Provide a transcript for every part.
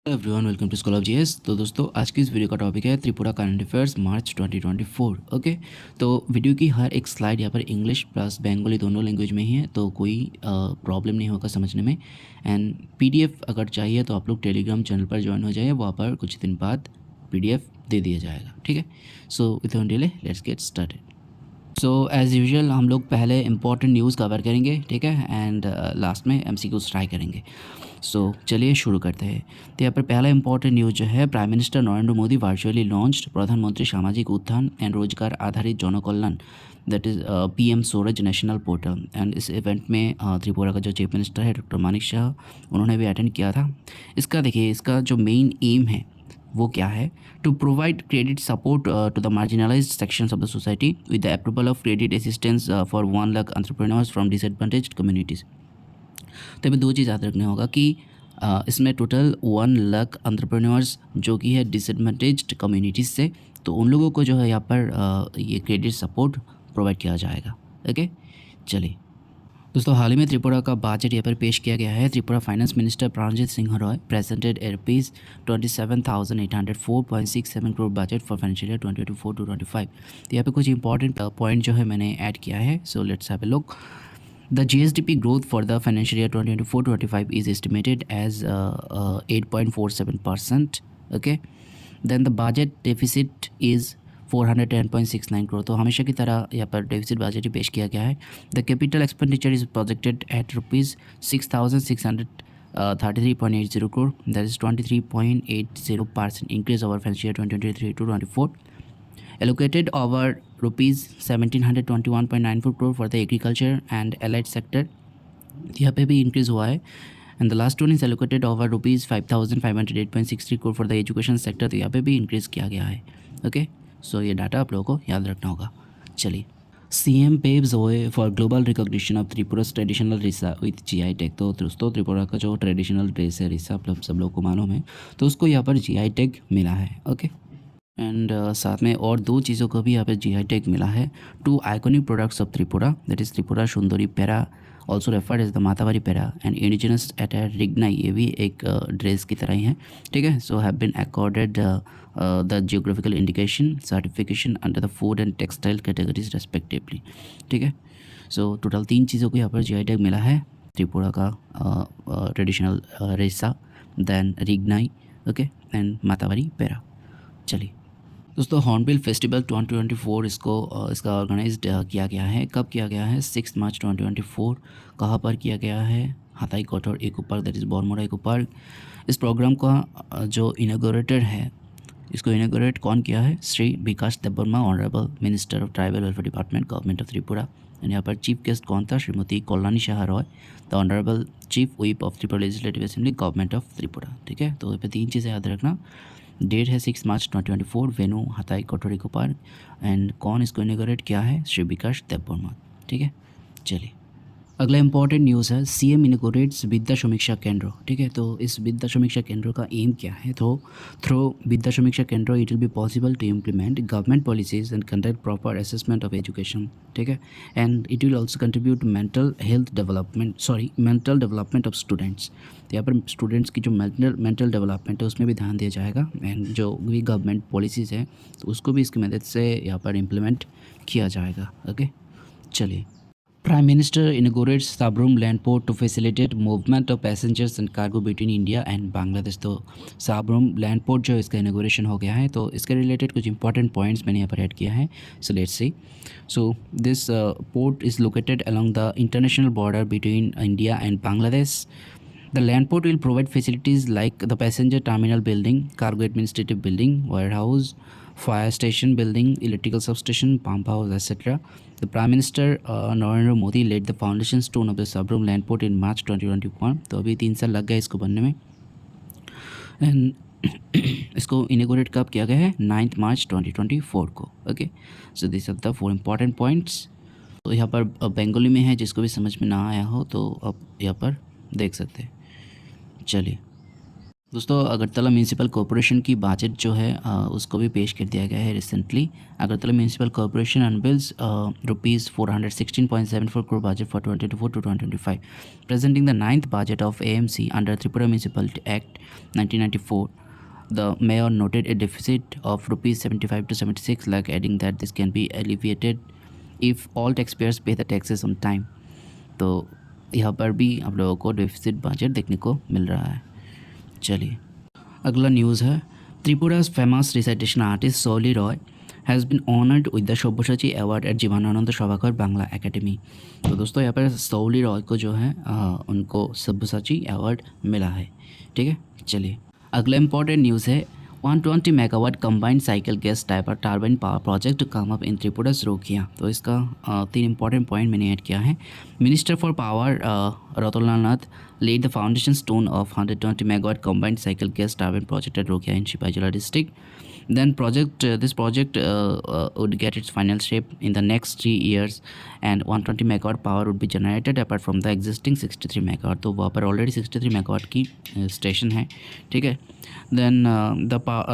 Everyone welcome to school of GS. तो दोस्तों आज की इस वीडियो का टॉपिक है Tripura current affairs March 2024। Okay, तो वीडियो की हर एक स्लाइड यहाँ पर इंग्लिश प्लस बंगाली दोनों लैंग्वेज में ही है, तो कोई प्रॉब्लम नहीं होगा समझने में। एंड पीडीएफ अगर चाहिए तो आप लोग टेलीग्राम चैनल पर ज्वाइन हो जाइए, वहाँ पर कुछ दिन बाद पीडीएफ दे दिया जाएगा। ठीक है, so without delay let's get started. So as usual हम लोग पहले इंपॉर्टेंट न्यूज़ कवर करेंगे, ठीक है, एंड लास्ट में एमसीक्यूज ट्राई करेंगे। सो चलिए शुरू करते हैं। तो यहाँ पर पहला इंपॉर्टेंट न्यूज़ जो है, prime minister Narendra Modi virtually launched प्रधानमंत्री सामाजिक उत्थान एंड रोजगार आधारित जनकल्याण that is PM Swaraj national portal. And इस इवेंट में त्रिपुरा का जो चीफ मिनिस्टर है डॉक्टर मानिक शाह, उन्होंने भी अटेंड किया था। इसका देखिए, इसका जो मेन एम है वो क्या है, to provide credit support to the marginalised sections of the society with the approval of credit assistance for 1 lakh entrepreneurs from disadvantaged communities. तो अभी दो चीज़ याद रखने होगा कि इसमें टोटल 1 लाख एंटरप्रेन्योर्स जो कि है डिसएडवांटेज्ड कम्युनिटीज़ से, तो उन लोगों को जो है यहाँ पर ये क्रेडिट सपोर्ट प्रोवाइड किया जाएगा। ओके, चलिए दोस्तों, हाल ही में त्रिपुरा का बजट यहाँ पर पेश किया गया है। Tripura finance minister Pranjit Singh Roy presented rupees 27,804.67 crore budget for financial year 2024-25। तो यहाँ पे कुछ इंपॉर्टेंट पॉइंट जो है मैंने ऐड किया है, so let's have a look. The GSDP growth for the financial year 2024-25 is estimated as 8.47%. Okay, then the budget deficit is 410.69 crore। तो हमेशा की तरह यहाँ पर डेफिसिट बजट ही पेश किया गया है। The capital expenditure is projected at rupees 6,633.80 crore, that is 23.80% increase over financial year 2023-24। allocated over rupees 1721.94 crore for the agriculture and allied sector, यहाँ पे भी इंक्रीज़ हुआ है। And the last one is allocated over rupees 5,508.63 crore for the education sector, तो यहाँ पे भी increase किया गया है। ओके, सो ये डाटा आप लोगों को याद रखना होगा। चलिए, CM paves way for global recognition of Tripura's traditional risa with GI tag. तो दोस्तों, त्रिपुरा का जो ट्रेडिशनल ड्रेस है रिसा, मतलब सब लोग को मालूम है, तो उसको यहाँ पर GI टैग मिला है। ओके, एंड साथ में और दो चीज़ों को भी यहाँ पे GI टैग मिला है। 2 iconic products of Tripura, that is Tripura Sundari पेरा, also referred as the Matabari पेरा, एंड इंडिजिनस अटायर रिग्नाई, ये भी एक ड्रेस की तरह ही है। ठीक है, so have been accorded the geographical indication certification under the food and textile categories respectively. ठीक है, सो टोटल 3 चीज़ों को यहाँ पर GI टैग मिला है। त्रिपुरा का ट्रेडिशनल रेसा, then Rignai, okay, and Matabari पेरा। चलिए दोस्तों, हॉर्नबिल फेस्टिवल 2024 इसका ऑर्गेनाइज्ड किया गया है। कब किया गया है? 6 मार्च 2024। कहाँ पर किया गया है? Hathai Kothar eco park, that is Bormora eco park. इस प्रोग्राम का जो इनॉग्रेटर है, इसको इनॉग्रेट कौन किया है? Shri Bikash Debbarma, honourable minister of tribal welfare department, government of Tripura. And यहाँ पर चीफ गेस्ट कौन था? Shrimati Kalyani Saha Roy, the honourable chief whip of Tripura legislative assembly, government of Tripura. ठीक है, तो यहाँ पे 3 चीज़ें याद रखना। डेट है 6 मार्च 2024, venue हाथाई Kothar eco park, and कौन इसको इनॉग्रेट किया है? श्री विकास देबबर्मा। ठीक है, चलिए अगला इंपॉर्टेंट न्यूज़ है, CM इनॉग्रेट्स विद्या समीक्षा केंद्र। ठीक है, तो इस विद्या समीक्षा केंद्र का एम क्या है? तो through Vidya Samiksha Kendra it will be possible to implement government policies and conduct proper assessment of education. ठीक है, and it will also contribute mental development of students. तो यहाँ पर स्टूडेंट्स की जो मेंटल डेवलपमेंट है उसमें भी ध्यान दिया जाएगा, एंड जो भी गवर्नमेंट पॉलिसीज़ हैं तो उसको भी इसकी मदद से यहाँ पर इम्प्लीमेंट किया जाएगा। ओके, चलिए, Prime Minister inaugurates Sabrum Land Port to facilitate movement of passengers and cargo between India and Bangladesh। तो Sabrum Land Port जो इसका इनोग्रेशन हो गया है, तो इसके रिलेटेड कुछ इंपॉर्टेंट पॉइंट्स मैंने यहाँ पर ऐड किया है। So let's see. So this port is located along the international border between India and Bangladesh। The land port will provide facilities like the passenger terminal building, cargo administrative building, warehouse, fire station building, electrical substation, pump house, etc. The Prime Minister Narendra Modi laid the foundation stone of the Sabrum land port in March 2021। तो अभी 3 साल लग गए इसको बनने में, and इसको inaugurate कब किया गया है? 9 मार्च 2024 को। Okay, so this are the 4 important points. तो यहाँ पर बंगाली में है, जिसको भी समझ में ना आया हो तो आप यहाँ पर देख सकते हैं। चलिए, दोस्तों अगरतला म्यूनसिपल कॉरपोरेशन की बजट जो है उसको भी पेश कर दिया गया है recently. Agartala municipal corporation unveils rupees 416.74 crore budget for 2024 to 2025, presenting the ninth budget of AMC under Tripura Municipality Act 1994. The mayor noted a deficit of rupees 75 to 76 lakh, adding that this can be alleviated if all taxpayers pay the taxes on time. तो यहाँ पर भी आप लोगों को deficit budget देखने को मिल रहा है। चलिए अगला न्यूज़ है, त्रिपुरा's famous recitation artist Souli Roy has been honored with the Sabyasachi award at Jibanananda Sabhagar Bangla academy. तो दोस्तों यहाँ पर सोली रॉय को जो है उनको सब्यसाची अवार्ड मिला है। ठीक है, चलिए अगला इम्पॉर्टेंट न्यूज़ है, 120 megawatt combined cycle gas turbine power project come up in Tripura's Rokhia. तो इसका 3 इंपॉर्टेंट पॉइंट मैंने ऐड किया है। Minister for power Ratanlal Nath laid the foundation stone of 120 megawatt combined cycle gas turbine project at Rokia in Shipajala district. Then this project would get its final shape in the next 3 years and 120 megawatt power would be generated apart from the existing 63 megawatt। तो वहाँ पर already 63 megawatt की station है। ठीक है, then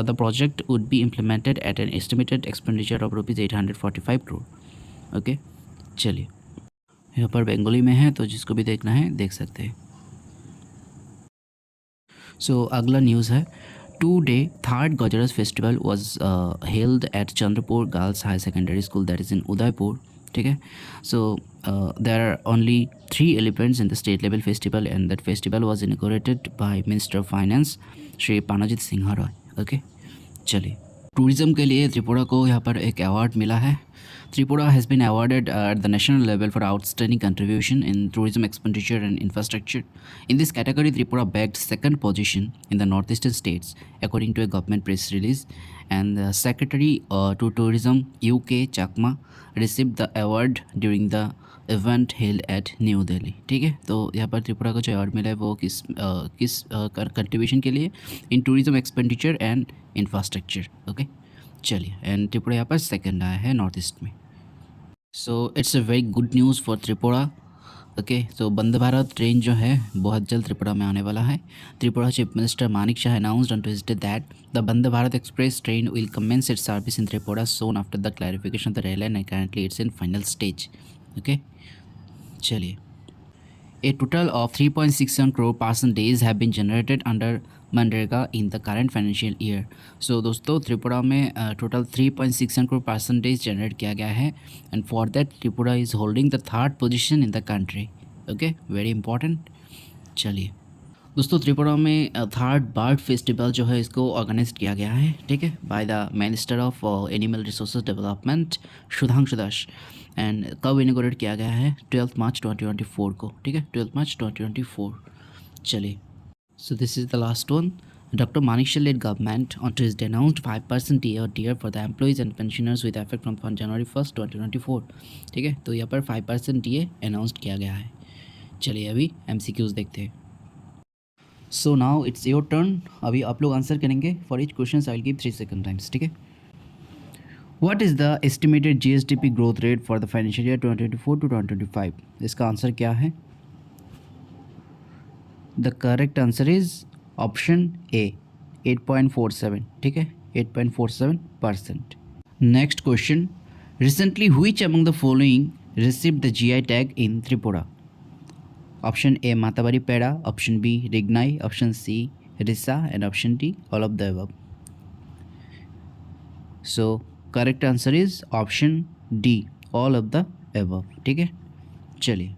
the project would be implemented at an estimated expenditure of rupees 845 crore। Okay, चलिए यहाँ पर बंगाली में है तो जिसको भी देखना है देख सकते हैं। सो अगला न्यूज़ है, two-day third Gajaras festival was held at Chandrapur girls high secondary school that is in Udaipur. ठीक है, so there are only 3 elephants in the state level festival and that festival was inaugurated by minister of finance Shri Pranajit Singha Roy. Okay, चलिए tourism के लिए त्रिपुरा को यहाँ पर एक award मिला है। Tripura has been awarded at the national level for outstanding contribution in tourism expenditure and infrastructure. In this category, Tripura bagged second position in the northeastern states, according to a government press release. And the Secretary to Tourism UK Chakma received the award during the event held at New Delhi। ठीक है, तो यहाँ पर त्रिपुरा को जो award मिला है वो किस कंट्रीब्यूशन के लिए, इन tourism expenditure and infrastructure. Okay, चलिए, एंड त्रिपुरा यहाँ पर सेकंड आया है नॉर्थ ईस्ट में। So it's a very good news for Tripura. Okay, तो वंदे भारत ट्रेन जो है बहुत जल्द त्रिपुरा में आने वाला है। Tripura chief minister Manik Shah announced on Tuesday that the Vande Bharat express train will commence its service in Tripura soon after the clarification of the rail line and currently its in final stage. Okay, चलिए, A total of 3.67 crore person days have been generated under मनरेगा in the current financial year. So दोस्तों त्रिपुरा में total 3.67 crore person days generate किया गया है and for that Tripura is holding the third position in the country. Okay, very important. चलिए दोस्तों, त्रिपुरा में third bird festival जो है इसको ऑर्गेनाइज किया गया है। ठीक है, by the minister of animal resources development Sudhanshu Das. And कब इनोग्रेट किया गया है, 12 मार्च 2024 को। ठीक है, 12 मार्च 2024। चलिए, so this is the last one. Dr. Manik Shah led government on Tuesday announced 5% DA for the employees and pensioners with effect from January 1st 2024। ठीक है, तो यहाँ पर 5% DA अनाउंस्ड किया गया है। चलिए अभी MCQs देखते हैं। So now it's your turn. अभी आप लोग आंसर करेंगे। For each question I will give 3 second times. ठीक है, what is the estimated GSDP growth rate for the financial year 2024 to 2025? इसका आंसर क्या है? The correct answer is option ए, 8.47। ठीक है, 8.47%। Next question, recently which among the following received the GI tag in Tripura? Option A Matabari peda, option B Rignai, option C risa and option D all of the above. So correct answer is option D, all of the above. ठीक है, चलिए,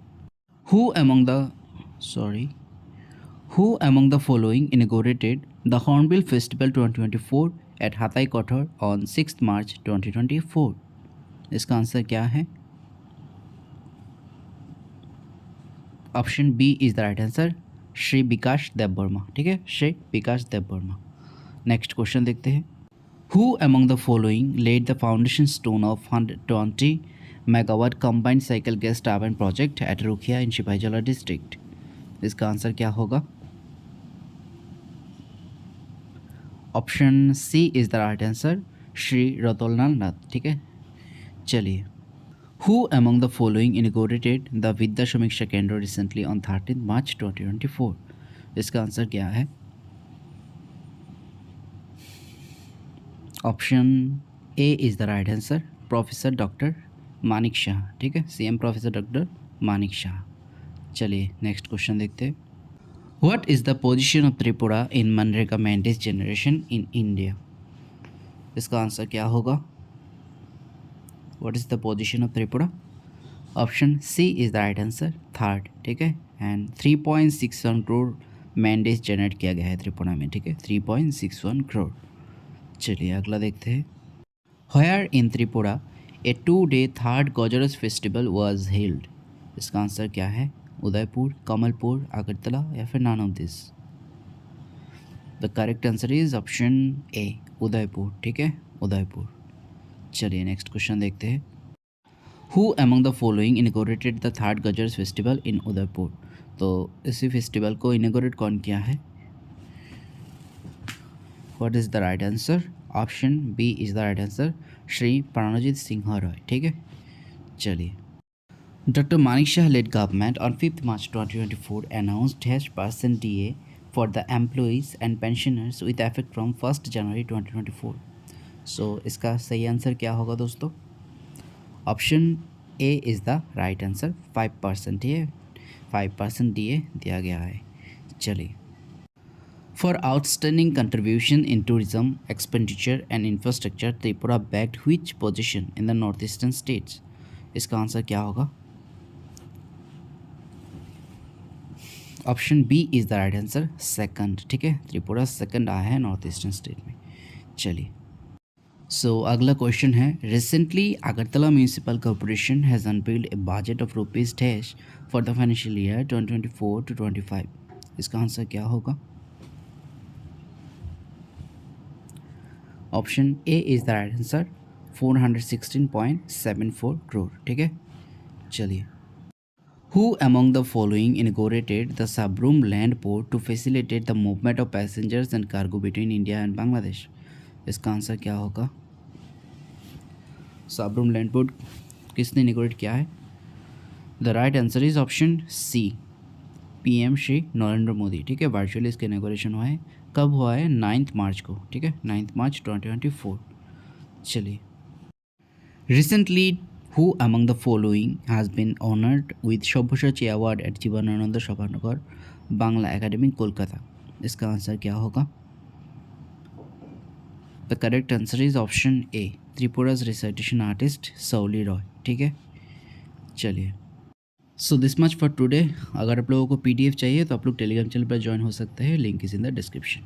who among the following inaugurated the Hornbill Festival 2024 at Hatai Kothar on 6th March 2024? इसका answer क्या है? Option B is the right answer, Shri Bikash Dev Varma. ठीक है, Shri Bikash Dev Varma. Next question देखते हैं, who among the following laid the foundation stone of 120 megawatt combined cycle gas turbine project at Rokia in Shipajala district? इसका answer क्या होगा? Option C is the right answer, Shri Ratanlal Nath. ठीक है, चलिए, who among the following inaugurated the Vidya Samiksha Kendra recently on 13 मार्च 2024? इसका answer क्या है? Option A is the right answer, professor doctor Manik Saha. ठीक है, CM professor doctor Manik Saha. चलिए नेक्स्ट क्वेश्चन देखते हैं। What is the position of Tripura in मनरेगा मैंडेज जनरेशन इन इंडिया? इसका आंसर क्या होगा? What is the position of Tripura? Option C is the right answer, third. ठीक है, एंड 3.61 करोड़ मैंडेज जनरेट किया गया है त्रिपुरा में। ठीक है, 3.61 करोड़। चलिए अगला देखते हैं। Where in Tripura a 2-day third Gajaras festival was held? इसका आंसर क्या है? उदयपुर, कमलपुर, अगरतला या फिर none of this? The correct answer is option A, Udaipur. ठीक है, उदयपुर। चलिए नेक्स्ट क्वेश्चन देखते हैं। Who among the following inaugurated the third Gajaras festival in Udaipur? तो इसी फेस्टिवल को इनॉग्रेट कौन किया है? What is the right answer? Option B is the right answer, Shri Pranjit Singh Roy. ठीक है, चलिए। Dr. Manik Shah led government on 5th March 2024 announced % DA for the employees and pensioners with effect from 1st January 2024. So इसका सही answer क्या होगा दोस्तों? Option A is the right answer, 5% ये 5% DA दिया गया है। चलिए। For outstanding contribution in tourism, expenditure and infrastructure, Tripura bagged which position in the northeastern states? इसका आंसर क्या होगा? Option B is the right answer, second. ठीक है, त्रिपुरा सेकंड आया है नॉर्थ ईस्टर्न स्टेट में। चलिए, सो अगला क्वेश्चन है। Recently Agartala municipal corporation has unveiled A budget of ₹10 for the financial year 2024 to 25। इसका आंसर क्या होगा? Option A is the right answer, 416.74 crore. ठीक है, चलिए। Who among the following inaugurated the Sabrum land port to facilitate the movement of passengers and cargo between India and Bangladesh? इसका answer क्या होगा? Sabroom land port किसने inaugurate किया है? The right answer is option C, PM Shri Narendra Modi. ठीक है, virtually इसका inauguration हुआ है। कब हुआ है? 9 मार्च को। ठीक है, 9 मार्च 2024। चलिए। Recently Who among the following has been honored with Sabyasachi Award at Jivanananda Sabhanagar Bangla Academy, Kolkata? इसका आंसर क्या होगा? The correct answer is option A, Tripura's recitation artist Shauli Roy. ठीक है, चलिए। So this much for today. अगर आप लोगों को PDF चाहिए तो आप लोग टेलीग्राम चैनल पर ज्वाइन हो सकते हैं, link is in the description.